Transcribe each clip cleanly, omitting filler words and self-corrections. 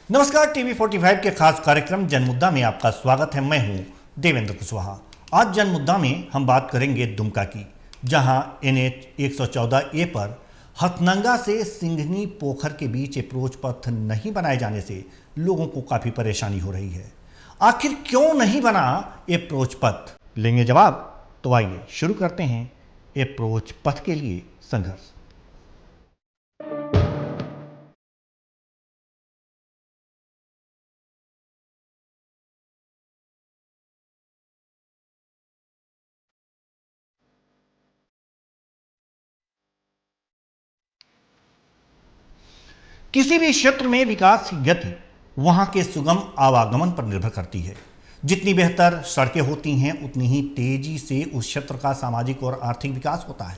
नमस्कार, टीवी 45 के खास कार्यक्रम जनमुद्दा में आपका स्वागत है। मैं हूं देवेंद्र कुशवाहा। आज जनमुद्दा में हम बात करेंगे दुमका की, जहां NH 114A पर हथनंगा से सिंघनी पोखर के बीच अप्रोच पथ नहीं बनाए जाने से लोगों को काफी परेशानी हो रही है। आखिर क्यों नहीं बना अप्रोच पथ? लेंगे जवाब। तो आइए शुरू करते हैं अप्रोच पथ के लिए संघर्ष। किसी भी क्षेत्र में विकास की गति वहां के सुगम आवागमन पर निर्भर करती है। जितनी बेहतर सड़कें होती हैं उतनी ही तेजी से उस क्षेत्र का सामाजिक और आर्थिक विकास होता है।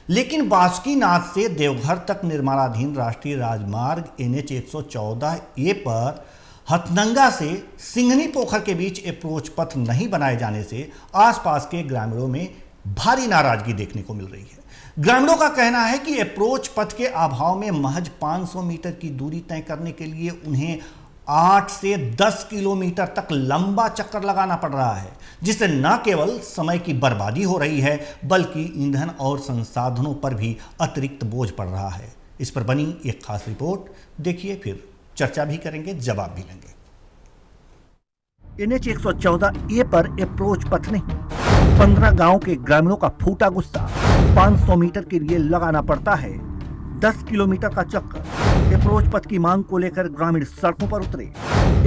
लेकिन बासुकीनाथ से देवघर तक निर्माणाधीन राष्ट्रीय राजमार्ग NH 114A पर हथनंगा से सिंघनी पोखर के बीच अप्रोच पथ नहीं बनाए जाने से आसपास के ग्रामीणों में भारी नाराजगी देखने को मिल रही है। ग्रामीणों का कहना है कि अप्रोच पथ के अभाव में महज 500 मीटर की दूरी तय करने के लिए उन्हें 8 से 10 किलोमीटर तक लंबा चक्कर लगाना पड़ रहा है, जिससे न केवल समय की बर्बादी हो रही है बल्कि ईंधन और संसाधनों पर भी अतिरिक्त बोझ पड़ रहा है। इस पर बनी एक खास रिपोर्ट देखिए, फिर चर्चा भी करेंगे, जवाब भी लेंगे। NH 114A पर अप्रोच पथ नहीं, 15 गांव के ग्रामीणों का फूटा गुस्सा। 500 मीटर के लिए लगाना पड़ता है 10 किलोमीटर का चक्कर। अप्रोच पथ की मांग को लेकर ग्रामीण सड़कों पर उतरे।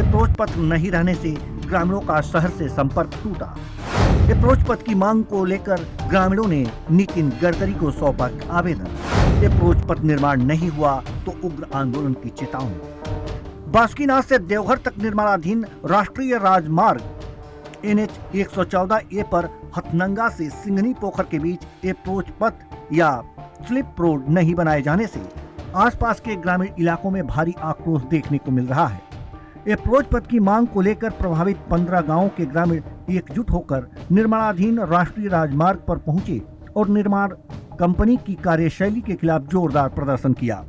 अप्रोच पथ नहीं रहने से ग्रामीणों का शहर से संपर्क टूटा। अप्रोच पथ की मांग को लेकर ग्रामीणों ने नितिन गडकरी को सौंपा आवेदन। अप्रोच पथ निर्माण नहीं हुआ तो उग्र आंदोलन की चेतावनी। बासुकीनाथ से देवघर तक निर्माणाधीन राष्ट्रीय राजमार्ग NH 114A पर हथनंगा से सिंघनी पोखर के बीच अप्रोच पथ या स्लिप रोड नहीं बनाए जाने से आसपास के ग्रामीण इलाकों में भारी आक्रोश देखने को मिल रहा है। अप्रोच पथ की मांग को लेकर प्रभावित 15 गांवों के ग्रामीण एकजुट होकर निर्माणाधीन राष्ट्रीय राजमार्ग पर पहुंचे और निर्माण कंपनी की कार्यशैली के खिलाफ जोरदार प्रदर्शन किया।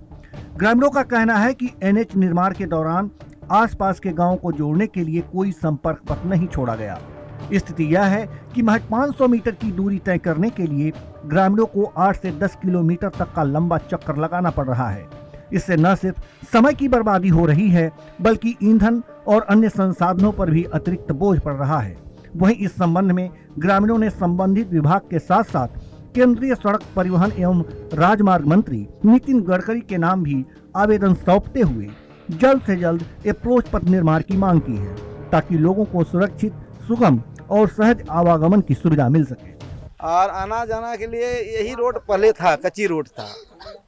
ग्रामीणों का कहना है कि NH निर्माण के दौरान आसपास के गांवों को जोड़ने के लिए कोई संपर्क पथ नहीं छोड़ा गया। स्थिति यह है कि महज 500 मीटर की दूरी तय करने के लिए ग्रामीणों को 8 से 10 किलोमीटर तक का लंबा चक्कर लगाना पड़ रहा है। इससे न सिर्फ समय की बर्बादी हो रही है बल्कि ईंधन और अन्य संसाधनों पर भी अतिरिक्त बोझ पड़ रहा है। वहीं इस संबंध में ग्रामीणों ने संबंधित विभाग के साथ साथ केंद्रीय सड़क परिवहन एवं राजमार्ग मंत्री नितिन गडकरी के नाम भी आवेदन सौंपते हुए जल्द से जल्द अप्रोच पथ निर्माण की मांग की है, ताकि लोगों को सुरक्षित, सुगम और सहज आवागमन की सुविधा मिल सके। और आना जाना के लिए यही रोड पहले था, कच्ची रोड था।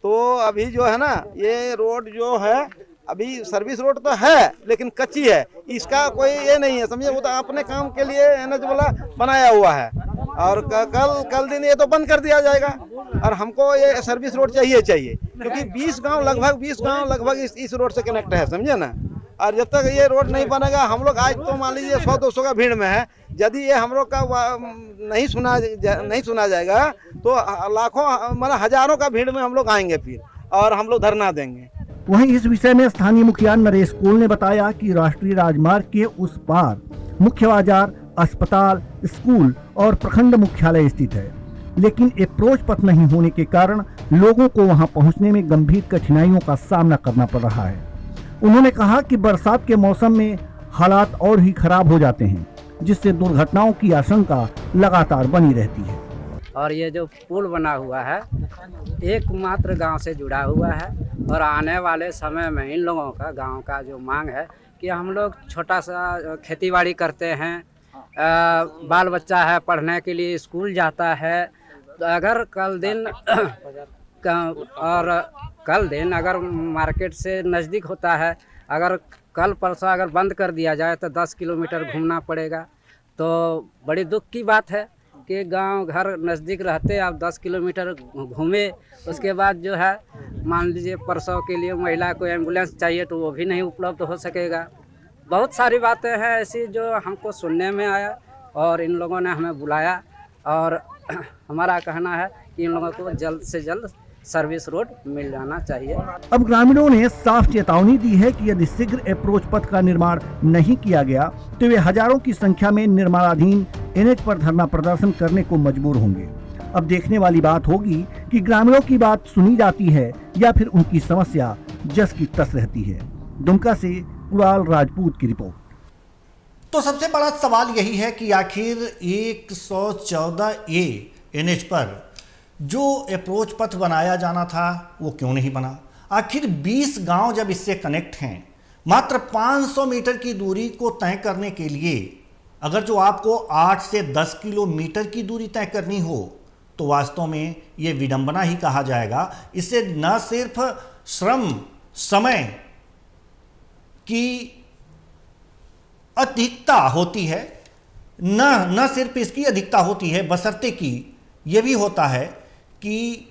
तो अभी जो है ना, ये रोड जो है अभी सर्विस रोड तो है लेकिन कच्ची है। इसका कोई ये नहीं है, समझे, वो तो अपने काम के लिए NH वाला बनाया हुआ है। और कल दिन ये तो बंद कर दिया जाएगा। और हमको ये सर्विस रोड चाहिए क्योंकि 20 गांव लगभग इस रोड से कनेक्ट है, समझे ना। और जब तक ये रोड नहीं बनेगा, हम लोग आज तो मान लीजिए 100-200 का भीड़ में है। यदि ये हम लोग का नहीं सुना जाएगा तो लाखों मतलब हजारों का भीड़ में हम लोग आएंगे फिर, और हम लोग धरना देंगे। वहीं इस विषय में स्थानीय मुखिया नरेश कोल ने बताया कि राष्ट्रीय राजमार्ग के उस पार मुख्य बाजार, अस्पताल, स्कूल और प्रखंड मुख्यालय स्थित है, लेकिन अप्रोच पथ नहीं होने के कारण लोगों को वहां पहुंचने में गंभीर कठिनाइयों का सामना करना पड़ रहा है। उन्होंने कहा कि बरसात के मौसम में हालात और ही खराब हो जाते हैं, जिससे दुर्घटनाओं की आशंका लगातार बनी रहती है। और ये जो पुल बना हुआ है एकमात्र गांव से जुड़ा हुआ है, और आने वाले समय में इन लोगों का गांव का जो मांग है कि हम लोग छोटा सा खेतीबाड़ी करते हैं, बाल बच्चा है, पढ़ने के लिए स्कूल जाता है। तो अगर कल दिन अगर मार्केट से नज़दीक होता है, अगर कल परसों अगर बंद कर दिया जाए तो 10 किलोमीटर घूमना पड़ेगा। तो बड़ी दुख की बात है कि गांव घर नज़दीक रहते आप 10 किलोमीटर घूमे, उसके बाद जो है मान लीजिए प्रसव के लिए महिला को एम्बुलेंस चाहिए तो वो भी नहीं उपलब्ध हो सकेगा। बहुत सारी बातें हैं ऐसी जो हमको सुनने में आया, और इन लोगों ने हमें बुलाया, और हमारा कहना है कि इन लोगों को जल्द से जल्द सर्विस रोड मिल जाना चाहिए। अब ग्रामीणों ने साफ चेतावनी दी है कि यदि शीघ्र अप्रोच पथ का निर्माण नहीं किया गया तो वे हजारों की संख्या में निर्माणाधीन एनएच पर धरना प्रदर्शन करने को मजबूर होंगे। अब देखने वाली बात होगी कि ग्रामीणों की बात सुनी जाती है या फिर उनकी समस्या जस की तस रहती है। दुमका से कुणाल राजपूत की रिपोर्ट। तो सबसे बड़ा सवाल यही है कि आखिर 114A एनएच पर जो अप्रोच पथ बनाया जाना था वो क्यों नहीं बना? आखिर 20 गांव जब इससे कनेक्ट हैं, मात्र 500 मीटर की दूरी को तय करने के लिए अगर जो आपको 8 से 10 किलोमीटर की दूरी तय करनी हो तो वास्तव में ये विडंबना ही कहा जाएगा। इससे न सिर्फ श्रम समय की अधिकता होती है, न सिर्फ इसकी अधिकता होती है, बशर्ते कि यह भी होता है कि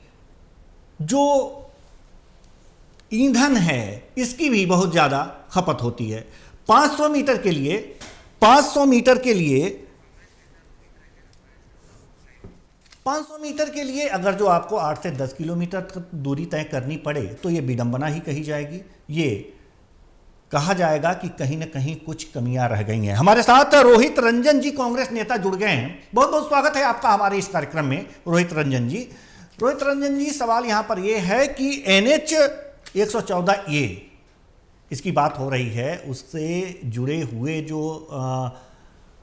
जो ईंधन है इसकी भी बहुत ज़्यादा खपत होती है। 500 मीटर के लिए 500 मीटर के लिए अगर जो आपको 8 से 10 किलोमीटर दूरी तय करनी पड़े तो ये विडंबना ही कही जाएगी। ये कहा जाएगा कि कहीं ना कहीं कुछ कमियां रह गई हैं। हमारे साथ रोहित रंजन जी कांग्रेस नेता जुड़ गए हैं। बहुत बहुत स्वागत है आपका हमारे इस कार्यक्रम में रोहित रंजन जी। रोहित रंजन जी, सवाल यहां पर यह है कि एनएच 114A इसकी बात हो रही है, उससे जुड़े हुए जो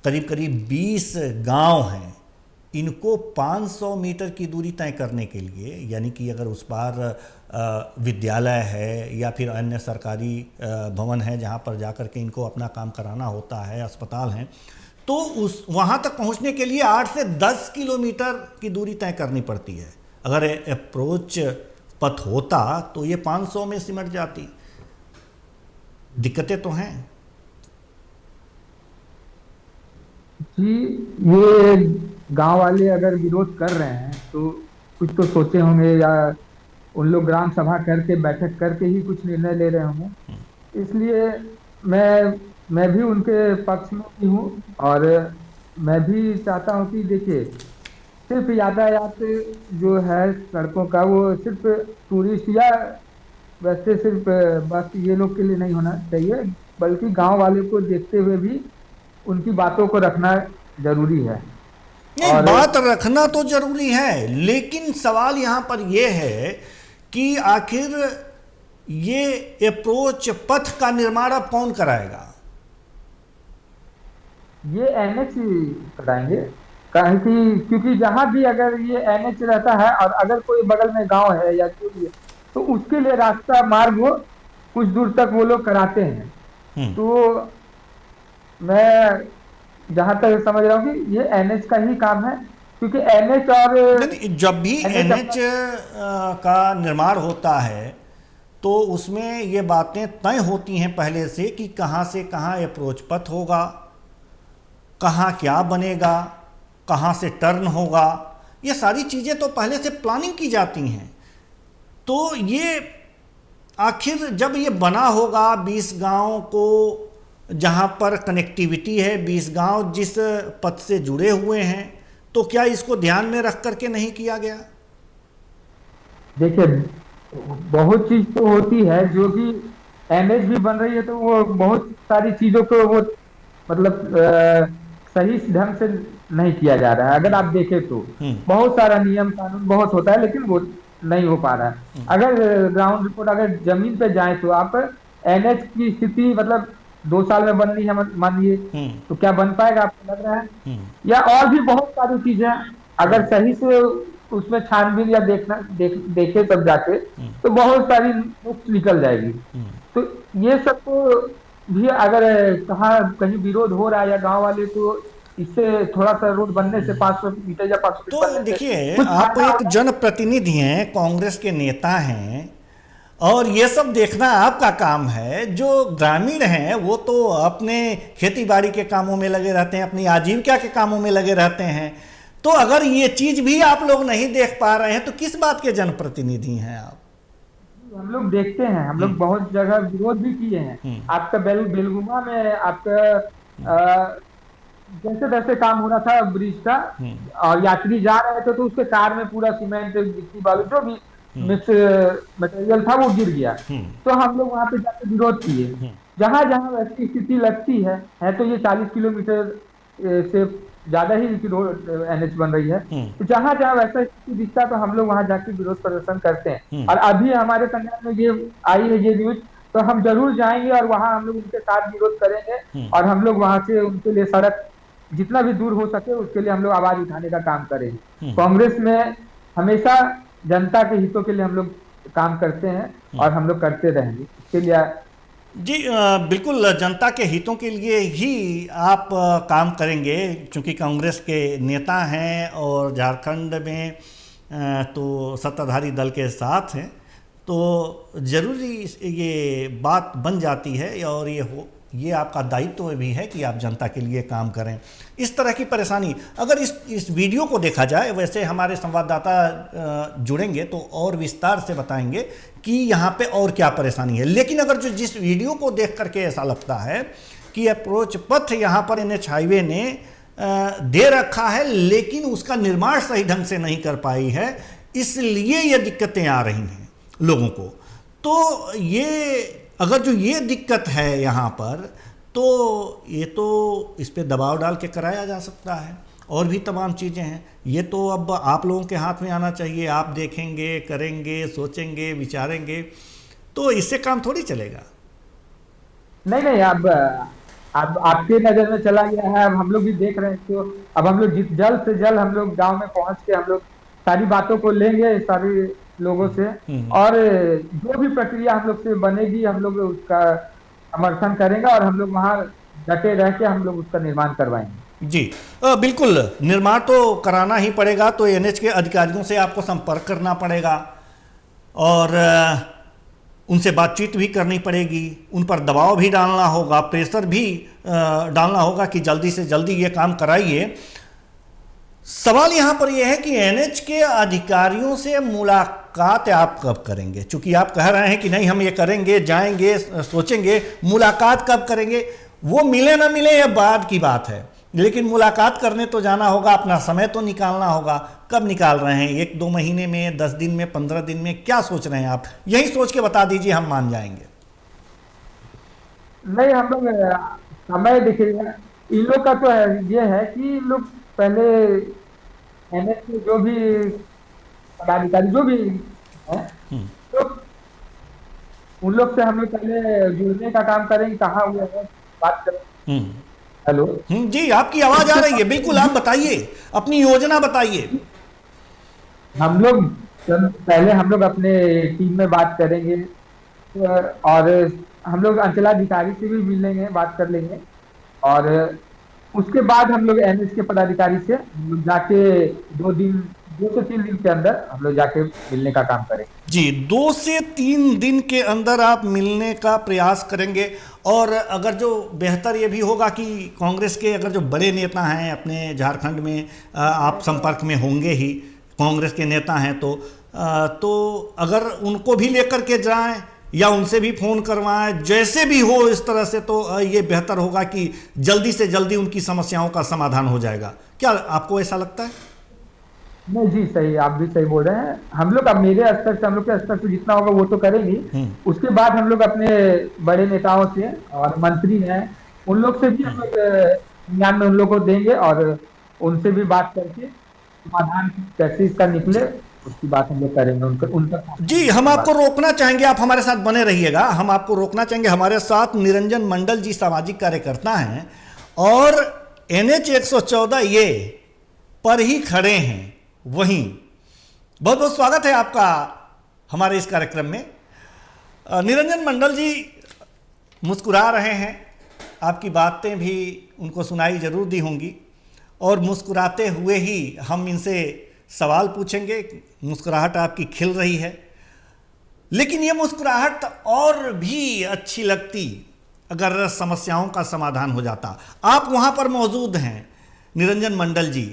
करीब करीब 20 गांव हैं, इनको 500 मीटर की दूरी तय करने के लिए, यानी कि अगर उस पार विद्यालय है या फिर अन्य सरकारी भवन है जहां पर जाकर के इनको अपना काम कराना होता है, अस्पताल हैं, तो उस वहां तक पहुंचने के लिए 8 से 10 किलोमीटर की दूरी तय करनी पड़ती है। अगर अप्रोच पथ होता तो ये 500 में सिमट जाती। दिक्कतें तो हैं जी। ये गांव वाले अगर विरोध कर रहे हैं तो कुछ तो सोचे होंगे, या उन लोग ग्राम सभा करके बैठक करके ही कुछ निर्णय ले रहे होंगे। इसलिए मैं भी उनके पक्ष में ही हूँ, और मैं भी चाहता हूँ कि देखिए, सिर्फ यातायात जो है सड़कों का वो सिर्फ टूरिस्ट या वैसे सिर्फ बस ये लोग के लिए नहीं होना चाहिए, बल्कि गांव वाले को देखते हुए भी उनकी बातों को रखना जरूरी है। नहीं, बात रखना तो जरूरी है, लेकिन सवाल यहां पर यह है कि आखिर ये अप्रोच पथ का निर्माण अब कौन कराएगा? ये एनएच कराएंगे, क्योंकि जहां भी अगर ये एनएच रहता है और अगर कोई बगल में गांव है या कोई, तो उसके लिए रास्ता मार्ग वो कुछ दूर तक वो लोग कराते हैं। तो मैं जहां तक समझ रहा हूँ कि ये एनएच का ही काम है, क्योंकि एनएच और जब भी एनएच का निर्माण होता है तो उसमें ये बातें तय होती हैं पहले से कि कहां से कहां अप्रोच पथ होगा, कहां क्या बनेगा, कहां से टर्न होगा, ये सारी चीजें तो पहले से प्लानिंग की जाती हैं। तो ये आखिर जब ये बना होगा 20 गांव को, जहां पर कनेक्टिविटी है, 20 गांव जिस पथ से जुड़े हुए हैं, तो क्या इसको ध्यान में रख करके नहीं किया गया? देखिए, बहुत चीज तो होती है जो कि एनएच भी बन रही है, तो वो बहुत सारी चीजों को वो मतलब सही ढंग से नहीं किया जा रहा है। अगर आप देखें तो बहुत सारा नियम कानून बहुत होता है, लेकिन वो नहीं हो पा रहा है। अगर ग्राउंड रिपोर्ट अगर जमीन पे जाए तो आप एनएच की स्थिति मतलब 2 साल में बननी है मानिए, तो क्या बन पाएगा आपको लग रहा है? या और भी बहुत सारी चीजें अगर सही से उसमें छानबीन या देखे तब जाके, तो बहुत सारी नुक्स निकल जाएगी। तो ये सब को भी अगर कहीं विरोध हो रहा है या गांव वाले को इससे थोड़ा सा रोड बनने से 500 मीटर या 500 तो देखिए, आप एक जनप्रतिनिधि हैं, कांग्रेस के नेता हैं, और ये सब देखना आपका काम है। जो ग्रामीण हैं वो तो अपने खेती बाड़ी के कामों में लगे रहते हैं, अपनी आजीविका के कामों में लगे रहते हैं। तो अगर ये चीज भी आप लोग नहीं देख पा रहे हैं तो किस बात के जनप्रतिनिधि हैं आप? हम लोग देखते हैं, हम लोग बहुत जगह विरोध भी किए हैं। आपका बेलगुमा में आपका जैसे तैसे काम हो रहा था ब्रिज का, और यात्री जा रहे थे तो उसके कार में पूरा सीमेंट गिट्टी बालू जो भी मिक्स मटेरियल था वो गिर गया, तो हम लोग वहाँ पे जाकर विरोध किए। जहाँ जहाँ वैसी स्थिति लगती है तो ये 40 किलोमीटर से ज्यादा ही रोड NH बन रही है, तो जहाँ जहाँ वैसा स्थिति दिखता तो हम लोग वहाँ जाके विरोध प्रदर्शन करते हैं। और अभी हमारे संज्ञान में ये आई है ये न्यूज, तो हम जरूर जाएंगे और वहाँ हम लोग उनके साथ विरोध करेंगे, और हम लोग वहाँ से उनके लिए सड़क जितना भी दूर हो सके उसके लिए हम लोग आवाज उठाने का काम करेंगे। कांग्रेस में हमेशा जनता के हितों के लिए हम लोग काम करते हैं और हम लोग करते रहेंगे इसके लिए। जी बिल्कुल, जनता के हितों के लिए ही आप काम करेंगे, क्योंकि कांग्रेस के नेता हैं और झारखंड में तो सत्ताधारी दल के साथ हैं, तो ज़रूरी ये बात बन जाती है और ये आपका दायित्व भी है कि आप जनता के लिए काम करें। इस तरह की परेशानी अगर इस वीडियो को देखा जाए, वैसे हमारे संवाददाता जुड़ेंगे तो और विस्तार से बताएंगे कि यहाँ पे और क्या परेशानी है, लेकिन अगर जिस वीडियो को देख करके ऐसा लगता है कि अप्रोच पथ यहाँ पर NH हाईवे ने दे रखा है लेकिन उसका निर्माण सही ढंग से नहीं कर पाई है, इसलिए ये दिक्कतें आ रही हैं लोगों को। तो ये अगर जो ये दिक्कत है यहाँ पर, तो ये तो इस पे दबाव डाल के कराया जा सकता है, और भी तमाम चीज़ें हैं। ये तो अब आप लोगों के हाथ में आना चाहिए, आप देखेंगे, करेंगे, सोचेंगे, विचारेंगे, तो इससे काम थोड़ी चलेगा। नहीं, अब आपके नज़र में चला गया है, अब हम लोग भी देख रहे हैं, तो अब हम लोग जल्द से जल्द हम लोग गांव में पहुंच के हम लोग सारी बातों को लेंगे सारी लोगों से, और जो भी प्रक्रिया हम लोग से बनेगी हम लोग उसका समर्थन करेंगे और हम लोग वहाँ डटे रह के हम लोग उसका निर्माण करवाएंगे। जी बिल्कुल, निर्माण तो कराना ही पड़ेगा, तो NH के अधिकारियों से आपको संपर्क करना पड़ेगा और उनसे बातचीत भी करनी पड़ेगी, उन पर दबाव भी डालना होगा, प्रेशर भी डालना होगा कि जल्दी से जल्दी ये काम कराइए। सवाल यहाँ पर यह है कि NH के अधिकारियों से मुलाकात आप कब करेंगे? चूंकि आप कह रहे हैं कि नहीं हम ये करेंगे, जाएंगे, सोचेंगे, मुलाकात कब करेंगे? वो मिले ना मिले ये बाद की बात है, लेकिन मुलाकात करने तो जाना होगा, अपना समय तो निकालना होगा। कब निकाल रहे हैं? 1-2 महीने में, 10 दिन में, 15 दिन में? क्या सोच रहे हैं आप? यही सोच के बता दीजिए, हम मान जाएंगे। नहीं, हम लोग समय देखिए, इन लोग का तो ये है कि इन लोग पहले NH के जो भी पदाधिकारी जो भी है तो उन लोग से हम लोग पहले जुड़ने का काम करेंगे, कहाँ हुआ है बात करें। हेलो जी, आपकी आवाज आ रही है, बिल्कुल आप बताइए, अपनी योजना बताइए। हम लोग पहले हम लोग अपने टीम में बात करेंगे और हम लोग अंचलाधिकारी से भी मिलेंगे, बात कर लेंगे, और उसके बाद हम लोग NH के पदाधिकारी से जाके 2 से 3 दिन के अंदर हम लोग जाके मिलने का काम करेंगे। जी, 2 से 3 दिन के अंदर आप मिलने का प्रयास करेंगे। और अगर जो बेहतर ये भी होगा कि कांग्रेस के अगर जो बड़े नेता हैं अपने झारखंड में, आप संपर्क में होंगे ही, कांग्रेस के नेता हैं तो अगर उनको भी लेकर के जाएं या उनसे भी फ़ोन करवाएं, जैसे भी हो इस तरह से, तो ये बेहतर होगा कि जल्दी से जल्दी उनकी समस्याओं का समाधान हो जाएगा। क्या आपको ऐसा लगता है? नहीं जी, सही, आप भी सही बोल रहे हैं। हम लोग अब मेरे स्तर से, हम लोग के स्तर से जितना होगा वो तो करेंगे, उसके बाद हम लोग अपने बड़े नेताओं से और मंत्री हैं उन लोग से भी हम लोग ज्ञान में उन लोग को देंगे और उनसे भी बात करके समाधान कैसे इसका निकले उसकी बात हम लोग करेंगे उनका। जी, हम आपको रोकना चाहेंगे, आप हमारे साथ बने रहिएगा, हम आपको रोकना चाहेंगे। हमारे साथ निरंजन मंडल जी सामाजिक कार्यकर्ता हैं और NH 114 ये पर ही खड़े हैं वहीं। बहुत बहुत स्वागत है आपका हमारे इस कार्यक्रम में। निरंजन मंडल जी मुस्कुरा रहे हैं, आपकी बातें भी उनको सुनाई जरूर दी होंगी, और मुस्कुराते हुए ही हम इनसे सवाल पूछेंगे। मुस्कुराहट आपकी खिल रही है, लेकिन ये मुस्कुराहट और भी अच्छी लगती अगर समस्याओं का समाधान हो जाता। आप वहाँ पर मौजूद हैं निरंजन मंडल जी,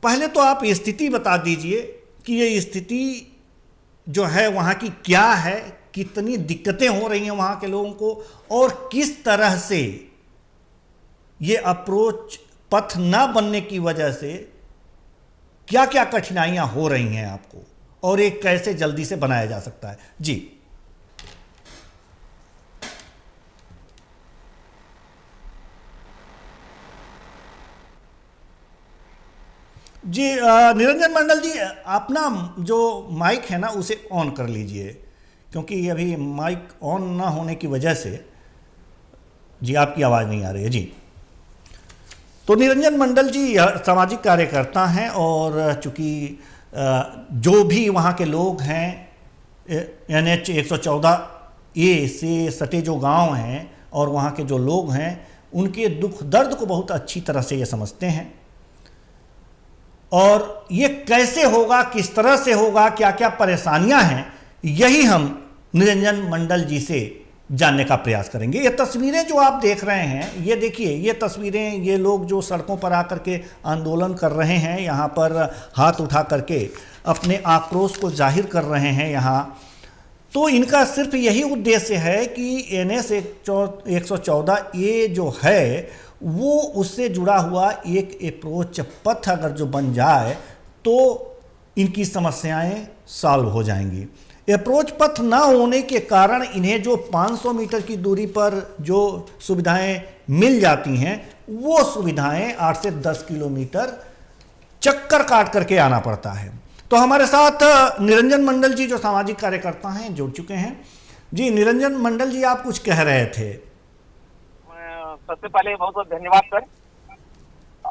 पहले तो आप स्थिति बता दीजिए कि ये स्थिति जो है वहाँ की क्या है, कितनी दिक्कतें हो रही हैं वहाँ के लोगों को, और किस तरह से ये अप्रोच पथ ना बनने की वजह से क्या क्या कठिनाइयाँ हो रही हैं आपको, और ये कैसे जल्दी से बनाया जा सकता है। जी जी निरंजन मंडल जी, आप ना जो माइक है ना उसे ऑन कर लीजिए, क्योंकि अभी माइक ऑन ना होने की वजह से जी आपकी आवाज़ नहीं आ रही है। जी तो निरंजन मंडल जी सामाजिक कार्यकर्ता हैं और चूँकि जो भी वहाँ के लोग हैं NH 114A से सटे जो गांव हैं और वहाँ के जो लोग हैं उनके दुख दर्द को बहुत अच्छी तरह से ये समझते हैं, और ये कैसे होगा, किस तरह से होगा, क्या क्या परेशानियां हैं, यही हम निरंजन मंडल जी से जानने का प्रयास करेंगे। ये तस्वीरें जो आप देख रहे हैं, ये देखिए, ये तस्वीरें, ये लोग जो सड़कों पर आकर के आंदोलन कर रहे हैं, यहाँ पर हाथ उठा करके अपने आक्रोश को जाहिर कर रहे हैं यहाँ, तो इनका सिर्फ यही उद्देश्य है कि NH 114A जो है वो उससे जुड़ा हुआ एक अप्रोच पथ अगर जो बन जाए तो इनकी समस्याएं सॉल्व हो जाएंगी। अप्रोच पथ ना होने के कारण इन्हें जो 500 मीटर की दूरी पर जो सुविधाएं मिल जाती हैं वो सुविधाएं 8 से 10 किलोमीटर चक्कर काट करके आना पड़ता है। तो हमारे साथ निरंजन मंडल जी जो सामाजिक कार्यकर्ता हैं जुड़ चुके हैं। जी निरंजन मंडल जी, आप कुछ कह रहे थे। सबसे पहले बहुत बहुत धन्यवाद सर।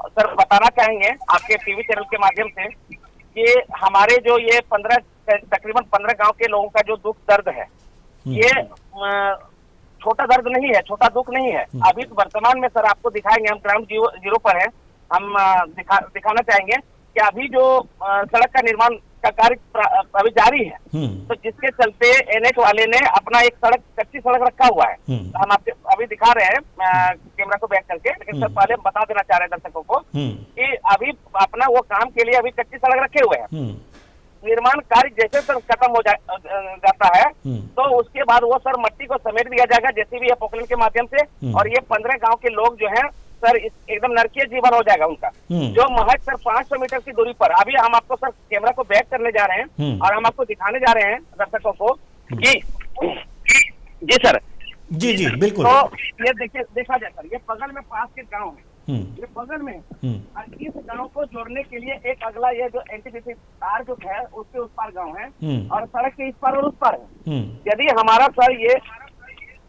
सर बताना चाहेंगे आपके टीवी चैनल के माध्यम से कि हमारे जो ये तकरीबन 15 गांव के लोगों का जो दुख दर्द है, ये छोटा दर्द नहीं है, छोटा दुख नहीं है। अभी तो वर्तमान में सर आपको दिखाएंगे, हम ग्राउंड जीरो पर हैं, हम दिखाना चाहेंगे कि अभी जो सड़क का निर्माण का कार्य अभी जारी है, तो जिसके चलते NH वाले ने अपना एक सड़क, कच्ची सड़क रखा हुआ है। तो हम आपके अभी दिखा रहे हैं कैमरा को बैक करके, लेकिन सर पहले हम बता देना चाह रहे हैं दर्शकों को कि अभी अपना वो काम के लिए अभी कच्ची सड़क रखे हुए हैं। निर्माण कार्य जैसे सर खत्म हो जाता है तो उसके बाद वो सर मट्टी को समेट दिया जाएगा JCB या पोकलेन के माध्यम से, और ये 15 गांव के लोग जो हैं सर एकदम नरकीय जीवन हो जाएगा उनका, जो महज सर 500 मीटर की दूरी पर। अभी हम आपको सर कैमरा को बैक करने जा रहे हैं और हम आपको दिखाने जा रहे हैं दर्शकों को जी सर। जी जी बिल्कुल। तो ये देखिए, देखा जाए सर, ये बगल में पास के गाँव है, ये बगल में, और इस गांव को जोड़ने के लिए एक अगला ये जो NTPC तार जो है उसके उस पार गांव है और सड़क के इस पार और उस पार है। यदि हमारा सर ये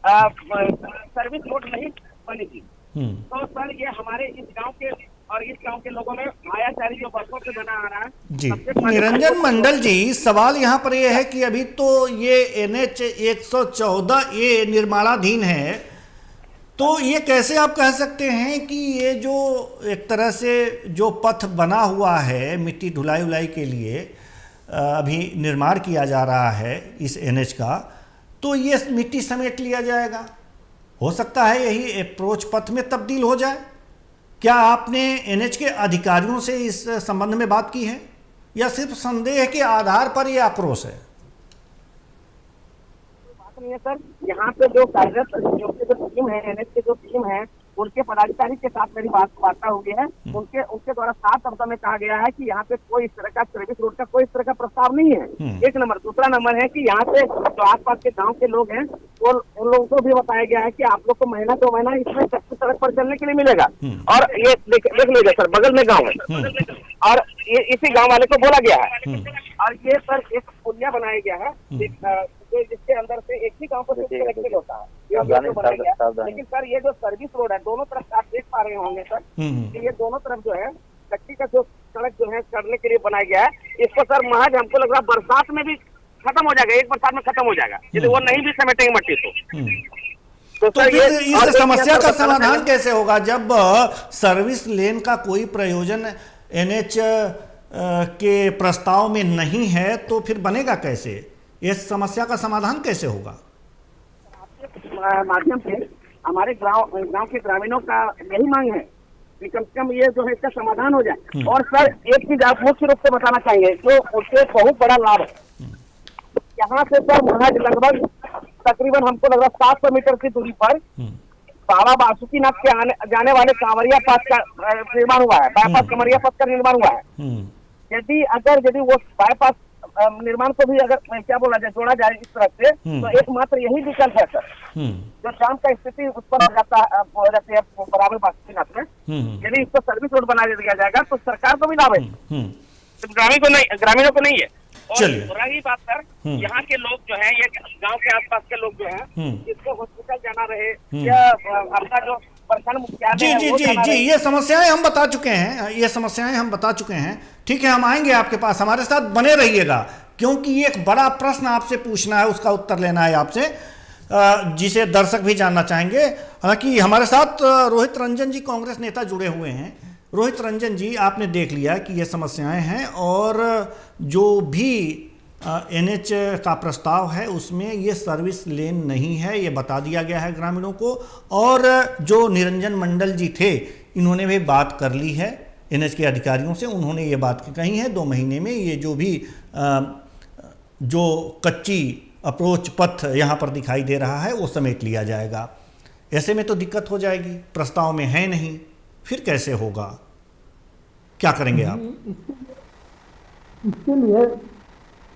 सर्विस रोड नहीं बनेगी तो सर ये हमारे इस गांव के और इस गांव के लोगों में मायाचारी जो वर्षों से बना आ रहा है। जी निरंजन मंडल जी, सवाल यहाँ पर यह है कि अभी तो ये NH 114A निर्माणाधीन है, तो ये कैसे आप कह सकते हैं कि ये जो एक तरह से जो पथ बना हुआ है मिट्टी ढुलाई उलाई के लिए अभी निर्माण किया जा रहा है इस NH का, तो ये मिट्टी समेट लिया जाएगा? हो सकता है यही अप्रोच पथ में तब्दील हो जाए। क्या आपने NH के अधिकारियों से इस संबंध में बात की है या सिर्फ संदेह के आधार पर यह आक्रोश है? नहीं है सर, यहाँ पे जो कार्यरत जो टीम है, NH की जो टीम है, उनके पदाधिकारी के साथ मेरी वार्ता हुई है। उनके द्वारा साफ शब्दों में कहा गया है कि यहाँ पे कोई इस तरह का सर्विस रोड का कोई इस तरह का प्रस्ताव नहीं है। एक नंबर। दूसरा नंबर है कि यहाँ पे जो आसपास के गांव के लोग हैं वो उन लोगों को भी बताया गया है कि आप लोग को महीना 2 महीना इसमें कच्ची सड़क पर चलने के लिए मिलेगा। और ये देख लीजिए सर, बगल में गाँव है और ये इसी गाँव वाले को बोला गया है, और ये सर एक पुलिया बनाया गया है जिसके अंदर से एक ही गांव को कनेक्टेड होता है, ये बनाया गया। लेकिन सर ये जो सर्विस रोड है दोनों तरफ आप देख पा रहे होंगे सर कि ये दोनों तरफ जो है कच्ची का जो सड़क जो है करने के लिए बनाया गया है। इसको सर महज हमको लग रहा है बरसात में भी खत्म हो जाएगा, एक बरसात में खत्म हो जाएगा यदि वो नहीं भी समेटेंगे मट्टी तो सर ये इस समस्या का समाधान कैसे होगा जब सर्विस लेन का कोई प्रयोजन NH के प्रस्ताव में नहीं है, तो फिर बनेगा कैसे? इस समस्या का समाधान कैसे होगा? आपके माध्यम से हमारे गांव के ग्रामीणों का यही मांग है कि कम से कम ये जो है इसका समाधान हो जाए। और सर एक चीज आप मुख्य रूप से बताना चाहिए जो उससे बहुत बड़ा लाभ है, यहाँ से सर महज लगभग तकरीबन हमको लग रहा 700 मीटर की दूरी पर बाबा बासुकीनाथ के जाने वाले कांवरिया पथ का निर्माण हुआ है, बाईपास कांवरिया पथ का निर्माण हुआ है। यदि वो बाईपास निर्माण को भी अगर क्या बोला जाए जोड़ा जाए इस तरह से, तो एकमात्र यही विकल्प है सर। जो शाम का स्थिति उत्पन्न हो जाती है बराबर बासीनाथ में, यदि इसको सर्विस रोड बना दिया जाएगा तो सरकार को भी लाभ है, ग्रामीणों को नहीं है। और रही बात सर, यहाँ के लोग जो हैं, ये गांव के आसपास के लोग जो हैं, इसको हॉस्पिटल जाना रहे या अपना जो प्रखंड मुख्यालय जी, ये समस्याएं हम बता चुके हैं, ठीक है, हम आएंगे आपके पास, हमारे साथ बने रहिएगा, क्योंकि ये एक बड़ा प्रश्न आपसे पूछना है, उसका उत्तर लेना है आपसे, जिसे दर्शक भी जानना चाहेंगे। हालांकि हमारे साथ रोहित रंजन जी कांग्रेस नेता जुड़े हुए हैं। रोहित रंजन जी, आपने देख लिया कि ये समस्याएं हैं और जो भी NH का प्रस्ताव है उसमें ये सर्विस लेन नहीं है, ये बता दिया गया है ग्रामीणों को। और जो निरंजन मंडल जी थे, इन्होंने भी बात कर ली है NH के अधिकारियों से, उन्होंने ये बात कही है 2 महीने में ये जो भी जो कच्ची अप्रोच पथ यहाँ पर दिखाई दे रहा है वो समेट लिया जाएगा। ऐसे में तो दिक्कत हो जाएगी, प्रस्ताव में है नहीं, फिर कैसे होगा, क्या करेंगे आप? इसके लिए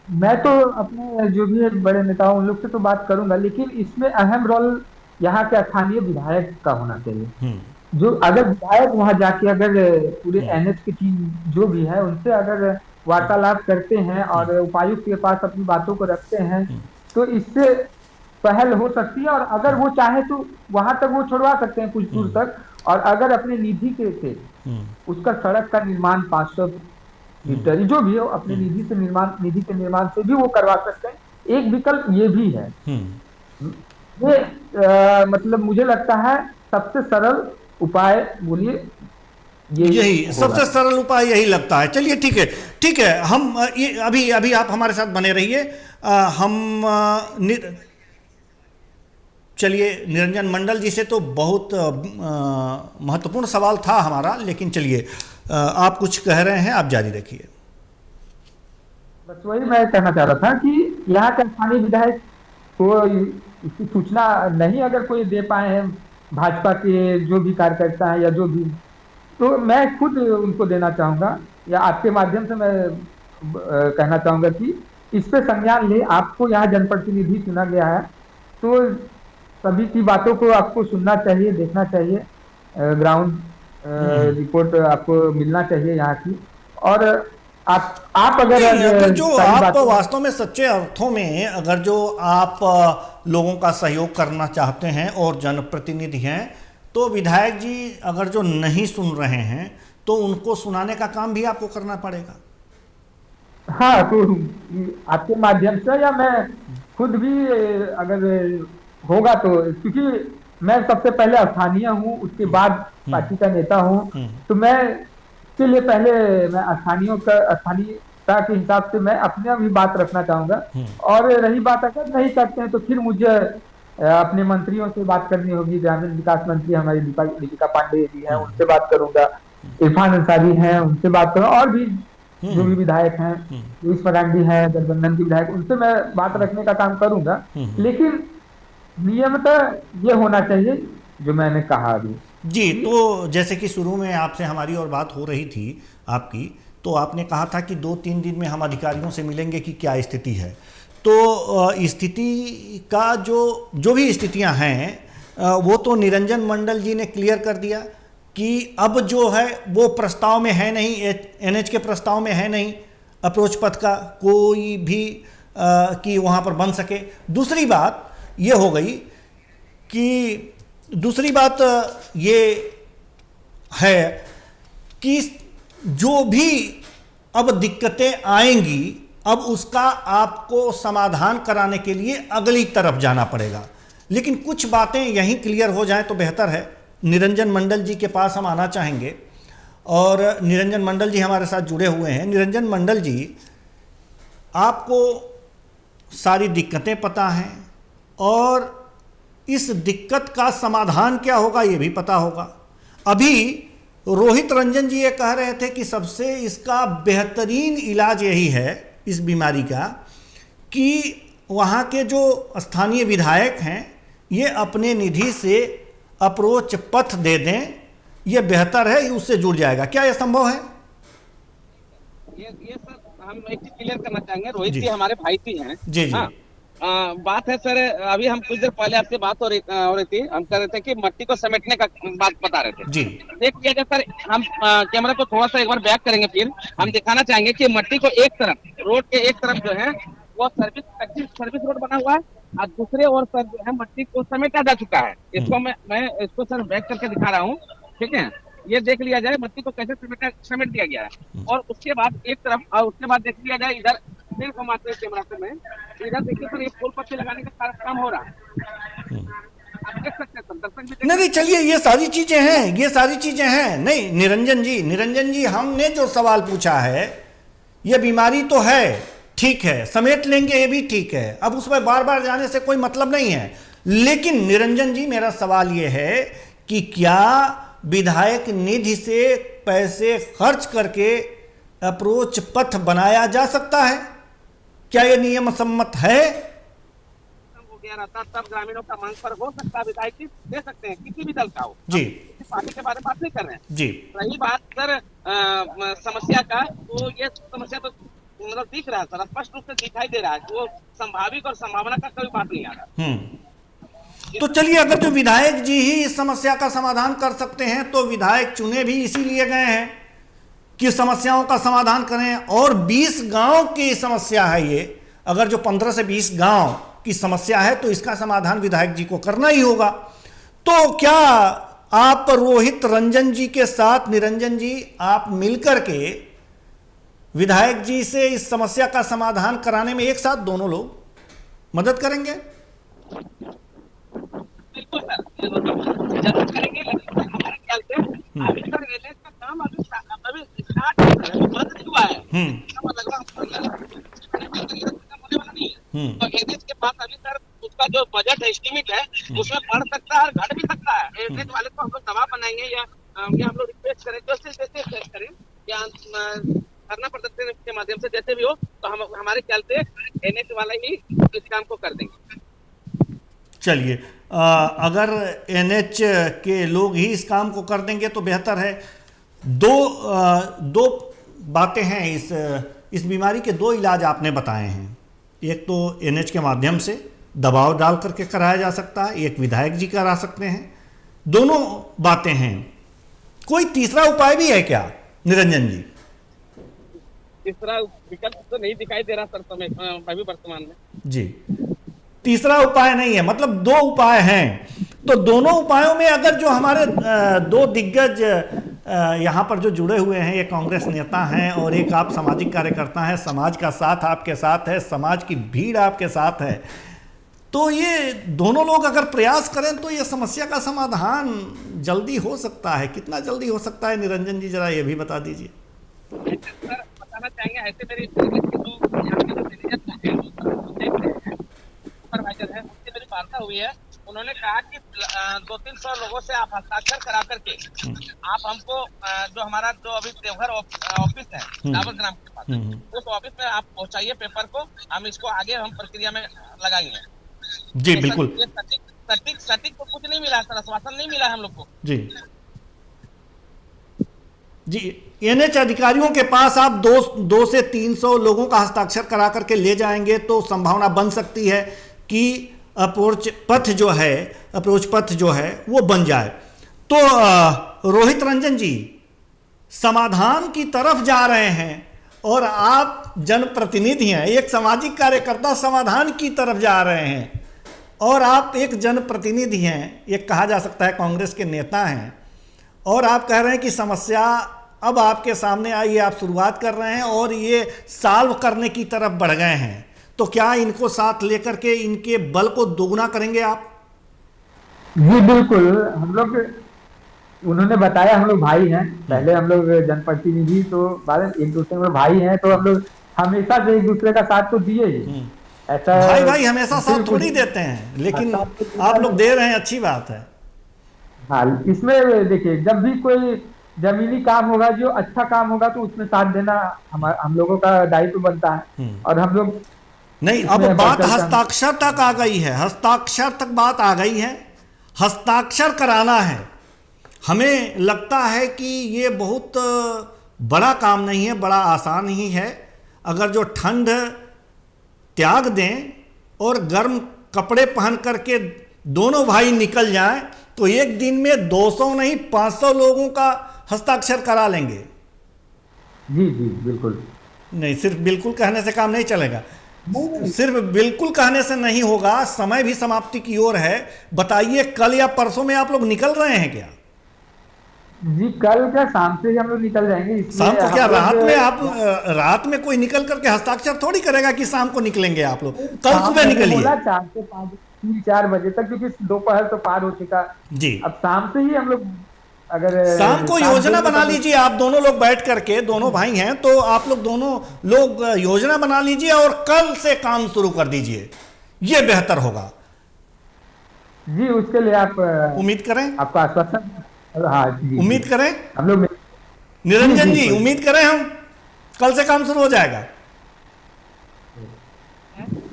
मैं तो अपने जो भी बड़े नेताओं उन लोग से तो बात करूंगा, लेकिन इसमें अहम रोल यहाँ के स्थानीय विधायक का होना चाहिए। जो अगर विधायक वहां जाके अगर पूरे NH की टीम जो भी है उनसे अगर वार्तालाप करते हैं और उपायुक्त के पास अपनी बातों को रखते हैं, तो इससे पहल हो सकती है। और अगर वो चाहे तो वहां तक वो छोड़वा सकते हैं कुछ दूर तक, और अगर अपने निधि के से उसका सड़क का निर्माण 500 मीटर जो भी हो अपने निधि के निर्माण से भी वो करवा सकते हैं। एक विकल्प ये भी है। ये मतलब मुझे लगता है सबसे सरल उपाय, बोलिए, यही सबसे सरल उपाय यही लगता है। चलिए ठीक है, हम अभी आप हमारे साथ बने रहिए। चलिए, निरंजन मंडल जी से तो बहुत महत्वपूर्ण सवाल था हमारा, लेकिन चलिए आप कुछ कह रहे हैं, आप जारी रखिए। बस वही मैं कहना चाह रहा था कि यहाँ के स्थानीय विधायक को इसकी सूचना नहीं अगर कोई दे पाए हैं, भाजपा के जो भी कार्यकर्ता हैं या जो भी, तो मैं खुद उनको देना चाहूँगा, या आपके माध्यम से मैं कहना चाहूँगा कि इस पे संज्ञान ले। आपको यहाँ जनप्रतिनिधि चुना गया है, तो सभी की बातों को आपको सुनना चाहिए, देखना चाहिए, ग्राउंड रिपोर्ट आपको मिलना चाहिए यहाँ की। और आप अगर जो आप वास्तव में सच्चे अर्थों में अगर जो आप लोगों का सहयोग करना चाहते हैं और जनप्रतिनिधि हैं, तो विधायक जी अगर जो नहीं सुन रहे हैं तो उनको सुनाने का काम भी आपको करना पड़ेगा। हाँ, तो आपके माध्यम से या मैं खुद भी अगर होगा तो, क्योंकि मैं सबसे पहले स्थानीय हूँ, उसके बाद पार्टी का नेता हूँ, तो मैं इसके लिए पहले मैं स्थानीयता के हिसाब से मैं अपने भी बात रखना चाहूंगा। और रही बात अगर नहीं करते हैं तो फिर मुझे अपने मंत्रियों से बात करनी होगी। ग्रामीण विकास मंत्री हमारी दीपिका पांडे जी हैं, उनसे बात करूंगा, इरफान अंसारी हैं, उनसे बात करूंगा, और भी जो भी विधायक हैं, लुईस मरांडी हैं, गठबंधन के विधायक, उनसे मैं बात रखने का काम करूंगा। लेकिन नियमतः ये होना चाहिए जो मैंने कहा अभी। जी, तो जैसे कि शुरू में आपसे हमारी और बात हो रही थी आपकी, तो आपने कहा था कि 2-3 दिन में हम अधिकारियों से मिलेंगे कि क्या स्थिति है। तो स्थिति का जो भी स्थितियां हैं वो तो निरंजन मंडल जी ने क्लियर कर दिया कि अब जो है वो प्रस्ताव में है नहीं, NH के प्रस्ताव में है नहीं अप्रोच पथ का कोई भी कि वहाँ पर बन सके। दूसरी बात ये हो गई कि ये है कि जो भी अब दिक्कतें आएंगी, अब उसका आपको समाधान कराने के लिए अगली तरफ जाना पड़ेगा। लेकिन कुछ बातें यहीं क्लियर हो जाएं तो बेहतर है। निरंजन मंडल जी के पास हम आना चाहेंगे और निरंजन मंडल जी हमारे साथ जुड़े हुए हैं। निरंजन मंडल जी, आपको सारी दिक्कतें पता हैं और इस दिक्कत का समाधान क्या होगा ये भी पता होगा। अभी रोहित रंजन जी ये कह रहे थे कि सबसे इसका बेहतरीन इलाज यही है इस बीमारी का कि वहाँ के जो स्थानीय विधायक हैं ये अपने निधि से अप्रोच पथ दे दें, ये बेहतर है, उससे जुड़ जाएगा। क्या यह संभव है? ये सर हम एक चीज क्लियर करना चाहेंगे, रोहित जी। जी हमारे भाई जी हैं। जी जी। हाँ, बात है सर, अभी हम कुछ देर पहले आपसे बात हो रही थी, हम कह रहे थे कि मट्टी को समेटने का बात बता रहे थे। जी देख लिया जाए सर, हम कैमरा को थोड़ा सा एक बार बैक करेंगे, फिर हम दिखाना चाहेंगे कि मट्टी को एक तरफ, रोड के एक तरफ जो है वो सर्विस रोड बना हुआ है, और दूसरे ओर सर जो है मट्टी को समेटा जा चुका है। इसको मैं इसको सर बैक करके दिखा रहा हूँ, ठीक है। ये देख लिया जाए मट्टी को कैसे समेट दिया गया है, और उसके बाद एक तरफ, और उसके बाद देख लिया जाए इधर, फिर घुमाते हैं कैमरा से, मैं इधर देखिए सर, ये फूल पत्ती लगाने का काम हो रहा है, आप देख सकते हैं सर, दर्शक भी देख नहीं नहीं, चलिए, ये सारी चीजें हैं, ये सारी चीजें हैं। नहीं निरंजन जी, हमने जो सवाल पूछा है, ये बीमारी तो है, ठीक है, समेट लेंगे, ये भी ठीक है, अब उसमें बार बार जाने से कोई मतलब नहीं है। लेकिन निरंजन जी, मेरा सवाल ये है कि क्या विधायक निधि से पैसे खर्च करके अप्रोच पथ बनाया जा सकता है? क्या ये नियम सम्मत है? हो गया रहता, तब ग्रामीणों का मांग पर हो सकता है विधायक जी दे सकते हैं, किसी भी दल का हो। जी। किसी पार्टी के बारे में बात नहीं कर रहे हैं जी। रही बात सर समस्या का, तो ये समस्या तो मतलब दिख रहा है सर, स्पष्ट रूप से दिखाई दे रहा है कि वो संभाविक और संभावना का कोई बात नहीं आ रहा। तो चलिए, अगर जो विधायक जी ही इस समस्या का समाधान कर सकते हैं, तो विधायक चुने भी इसीलिए गए हैं कि समस्याओं का समाधान करें। और 20 गांव की समस्या है ये, अगर जो 15 से 20 गांव की समस्या है, तो इसका समाधान विधायक जी को करना ही होगा। तो क्या आप रोहित रंजन जी के साथ, निरंजन जी, आप मिलकर के विधायक जी से इस समस्या का समाधान कराने में एक साथ दोनों लोग मदद करेंगे? बिल्कुल सर, जरूर करेंगे, लेकिन हमारे ख्याल से अभी सर एनएच का काम अभी स्टार्ट बंद नहीं हुआ है। मतलब होने वाला नहीं है, तो एनएच के पास अभी सर उसका जो बजट एस्टिमेट है उसमें बढ़ सकता है और घट भी सकता है। एनएच वाले को हम लोग दबाव बनाएंगे, या हम लोग रिक्वेस्ट करें, जैसे करें, या धरना प्रदर्शन के माध्यम से, जैसे भी हो, तो हम हमारे ख्याल से एनएच वाला ही इस काम को कर देंगे। चलिए, अगर एनएच के लोग ही इस काम को कर देंगे तो बेहतर है। दो बातें हैं, इस बीमारी के 2 इलाज आपने बताए हैं। एक तो एनएच के माध्यम से दबाव डाल करके कराया जा सकता है, एक विधायक जी करा सकते हैं। दोनों बातें हैं, कोई तीसरा उपाय भी है क्या निरंजन जी? तीसरा विकल्प तो नहीं दिखाई दे रहा सर समय अभी वर्तमान में। जी, तीसरा उपाय नहीं है, मतलब 2 उपाय हैं। तो दोनों उपायों में अगर जो हमारे 2 दिग्गज यहाँ पर जो जुड़े हुए हैं, एक कांग्रेस नेता हैं और एक आप सामाजिक कार्यकर्ता हैं, समाज का साथ आपके साथ है, समाज की भीड़ आपके साथ है, तो ये दोनों लोग अगर प्रयास करें तो ये समस्या का समाधान जल्दी हो सकता है। कितना जल्दी हो सकता है निरंजन जी, जरा ये भी बता दीजिए। सर बताना चाहेंगे, ऐसे मेरे सुपरवाइजर है, उनसे मेरी वार्ता हुई है, उन्होंने कहा कि 200-300 लोगों से आप हस्ताक्षर करा करके आप हमको जो हमारा जो अभी देवघर ऑफिस है डाबर ग्राम के पास, उस ऑफिस में आप पहुंचाइए पेपर को, हम इसको आगे हम प्रक्रिया में लगाएंगे। जी बिल्कुल। सटीक तो कुछ नहीं मिला सर, आश्वासन नहीं मिला हम लोग को। जी, एनएच अधिकारियों के पास आप 200 से 300 लोगों का हस्ताक्षर करा करके ले जाएंगे तो संभावना बन सकती है कि अप्रोच पथ जो है वो बन जाए। तो रोहित रंजन जी समाधान की तरफ जा रहे हैं और आप जनप्रतिनिधि हैं, एक सामाजिक कार्यकर्ता समाधान की तरफ जा रहे हैं और आप एक जनप्रतिनिधि हैं, एक कहा जा सकता है कांग्रेस के नेता हैं, और आप कह रहे हैं कि समस्या अब आपके सामने आई है, आप शुरुआत कर रहे हैं और ये सॉल्व करने की तरफ बढ़ गए हैं। तो क्या इनको साथ लेकर के इनके बल को दोगुना करेंगे आप? जी बिल्कुल, हम लोग, उन्होंने बताया हम लोग भाई हैं, पहले हम लोग जनप्रतिनिधि, तो बाद में एक दूसरे में भाई हैं, तो हम लोग हमेशा से एक दूसरे का साथ तो दिए ही। ऐसा भाई हमेशा साथ थोड़ी देते हैं, लेकिन आप लोग दे रहे हैं, अच्छी बात है। हाँ, इसमें देखिए, जब भी कोई जमीनी काम होगा, जो अच्छा काम होगा, तो उसमें साथ देना हम लोगों का दायित्व बनता है। और हम लोग नहीं, अब बात हस्ताक्षर तक आ गई है, हस्ताक्षर तक बात आ गई है, हस्ताक्षर कराना है। हमें लगता है कि ये बहुत बड़ा काम नहीं है, बड़ा आसान ही है। अगर जो ठंड त्याग दें और गर्म कपड़े पहन करके दोनों भाई निकल जाएं तो एक दिन में 200 नहीं 500 लोगों का हस्ताक्षर करा लेंगे। जी जी बिल्कुल। नहीं, सिर्फ बिल्कुल कहने से काम नहीं चलेगा। सिर्फ बिल्कुल कहने से नहीं होगा, समय भी समाप्ति की ओर है। बताइए, कल या परसों में आप लोग निकल रहे हैं क्या? जी कल क्या शाम से ही हम लोग निकल जाएंगे। शाम को क्या रात में? आप रात में कोई निकल करके हस्ताक्षर थोड़ी करेगा कि शाम को निकलेंगे आप लोग। कल सुबह निकलिए। 4 से 5 3-4 बजे तक, क्योंकि दोपहर तो पार हो चुका जी। अब शाम से ही हम लोग अगर शाम को योजना बना लीजिए। आप दोनों लोग बैठ करके, दोनों भाई हैं तो आप लोग दोनों लोग योजना बना लीजिए और कल से काम शुरू कर दीजिए, ये बेहतर होगा। जी उसके लिए आप उम्मीद करें, आपका आश्वासन। हाँ जी, उम्मीद करें हम लोग निरंजन जी, उम्मीद करें हम कल से काम शुरू हो जाएगा।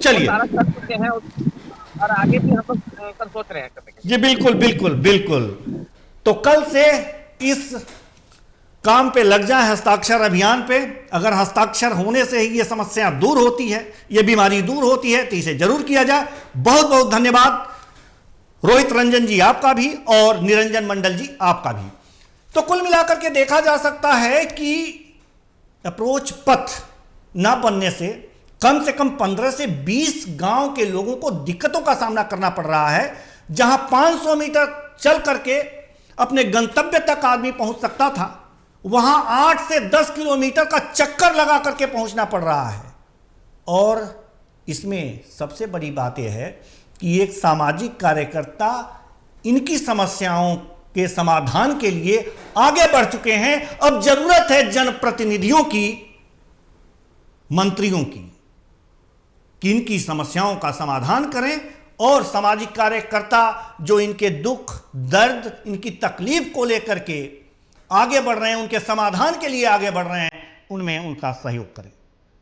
चलिए, सारा कर चुके हैं और आगे भी हम लोग कल सोच रहे हैं करने के लिए। जी बिल्कुल बिल्कुल बिल्कुल। तो कल से इस काम पे लग जाए, हस्ताक्षर अभियान पे। अगर हस्ताक्षर होने से ही ये समस्या दूर होती है, ये बीमारी दूर होती है, तो इसे जरूर किया जाए। बहुत बहुत धन्यवाद रोहित रंजन जी आपका भी और निरंजन मंडल जी आपका भी। तो कुल मिलाकर के देखा जा सकता है कि अप्रोच पथ ना बनने से कम 15 से 20 गांव के लोगों को दिक्कतों का सामना करना पड़ रहा है। जहां 500 मीटर चल करके अपने गंतव्य तक आदमी पहुंच सकता था, वहां 8 से 10 किलोमीटर का चक्कर लगा करके पहुंचना पड़ रहा है। और इसमें सबसे बड़ी बात यह है कि एक सामाजिक कार्यकर्ता इनकी समस्याओं के समाधान के लिए आगे बढ़ चुके हैं। अब जरूरत है जनप्रतिनिधियों की, मंत्रियों की, कि इनकी समस्याओं का समाधान करें और सामाजिक कार्यकर्ता जो इनके दुख दर्द, इनकी तकलीफ को लेकर के आगे बढ़ रहे हैं, उनके समाधान के लिए आगे बढ़ रहे हैं, उनमें उनका सहयोग करें।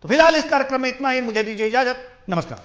तो फिलहाल इस कार्यक्रम में इतना ही। मुझे दीजिए इजाजत। नमस्कार।